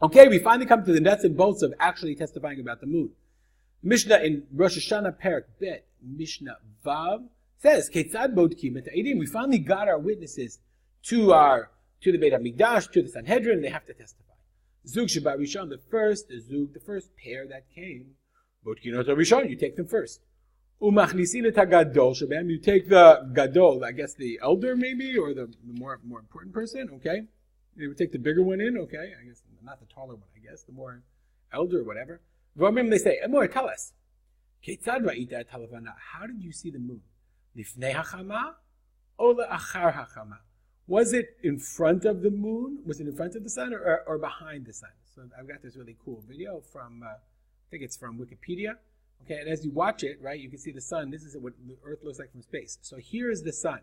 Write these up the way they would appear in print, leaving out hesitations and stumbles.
Okay, we finally come to the nuts and bolts of actually testifying about the moon. Mishnah in Rosh Hashanah Parak Bet, Mishnah Vav, says, Ketzad bodkim et ha'edim. We finally got our witnesses to the Beit HaMikdash, to the Sanhedrin, and they have to testify. Zug Shabbat Rishon, the first pair that came, bodkinot Rishon, you take them first. Umachnisin et hagadol shabam, you take the gadol, I guess the elder maybe, or the more important person, okay? They would take the bigger one in, okay? I guess not the taller one, I guess, the more elder or whatever. V'omrim, they say, Emor, tell us, Ketzad ra'ita et halavana, how did you see the moon? Lifnei hachama, o le'achar hachama? Was it in front of the moon? Was it in front of the sun or behind the sun? So I've got this really cool video from, I think it's from Wikipedia. Okay, and as you watch it, right, you can see the sun. This is what the Earth looks like from space. So here is the sun.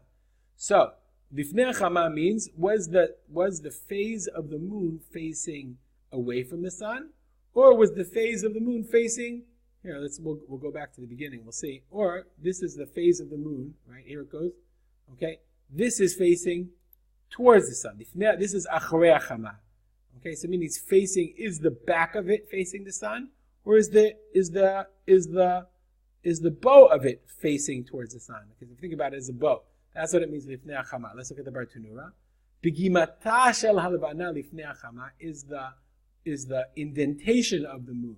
So Lifnei hachama means was the phase of the moon facing away from the sun, or was the phase of the moon facing? Here, we'll go back to the beginning. We'll see. Or this is the phase of the moon, right? Here it goes. Okay, this is facing towards the sun. This is acharei hachama. Okay, so meaning it's facing. Is the back of it facing the sun, or is the bow of it facing towards the sun? Because if you think about it as a bow, that's what it means. Lifnei hachama. Let's look at the Bartanura. Begimata shel halavana lifnei hachama is the indentation of the moon.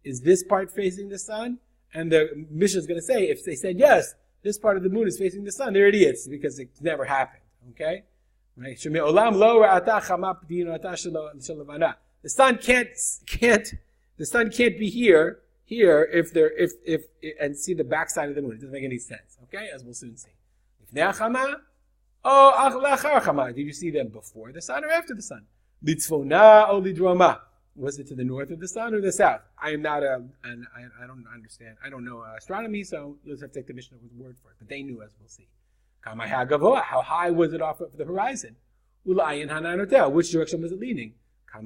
Is this part facing the sun? And the Mishnah is going to say, if they said yes, this part of the moon is facing the sun, they're idiots because it never happened. Okay, right? The sun can't be here if and see the backside of the moon. It doesn't make any sense. Okay, as we'll soon see. Did you see them before the sun or after the sun? Litzvona o lidroma. Was it to the north of the sun or the south? I am not I don't understand. I don't know astronomy, so you'll have to take the Mishnah's word for it. But they knew, as we'll see. How high was it off of the horizon? Which direction was it leaning? How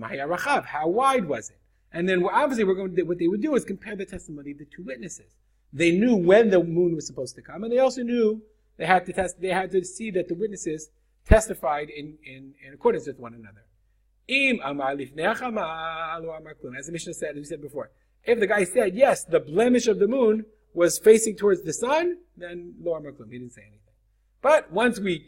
wide was it? And then what they would do is compare the testimony of the two witnesses. They knew when the moon was supposed to come, and they also knew they had to see that the witnesses testified in accordance with one another. As the Mishnah said, as we said before, if the guy said, yes, the blemish of the moon was facing towards the sun, then lo amar klum, he didn't say anything. But once we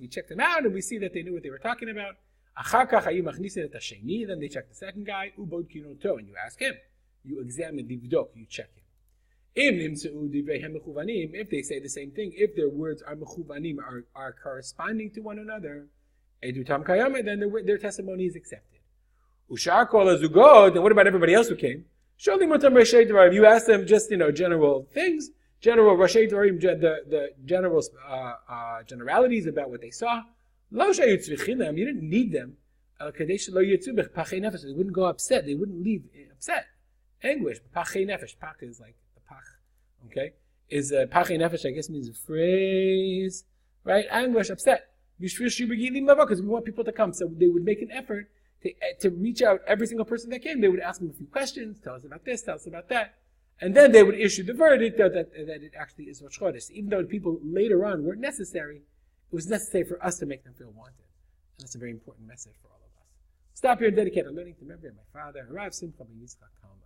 checked them out and we see that they knew what they were talking about, then they check the second guy, and you ask him. You examine, you check him. If they say the same thing, if their words are mechuvanim, are corresponding to one another, then their testimony is accepted. Then what about everybody else who came? You ask them just general things, general Rashei Dvarim, the general generalities about what they saw. You didn't need them. They wouldn't go upset. They wouldn't leave upset. Anguish. Pachei nefesh. Pach is like the pach. Okay, is pachei nefesh? I guess means a phrase, right? Anguish, upset. Because we want people to come, so they would make an effort to reach out every single person that came. They would ask them a few questions, tell us about this, tell us about that, and then they would issue the verdict that it actually is Rosh Chodesh. Even though people later on weren't necessary, it was necessary for us to make them feel wanted, and that's a very important message for all of us. Stop here and dedicate our learning to memory of my father, Harav Simcha ben Yitzchak Kalman.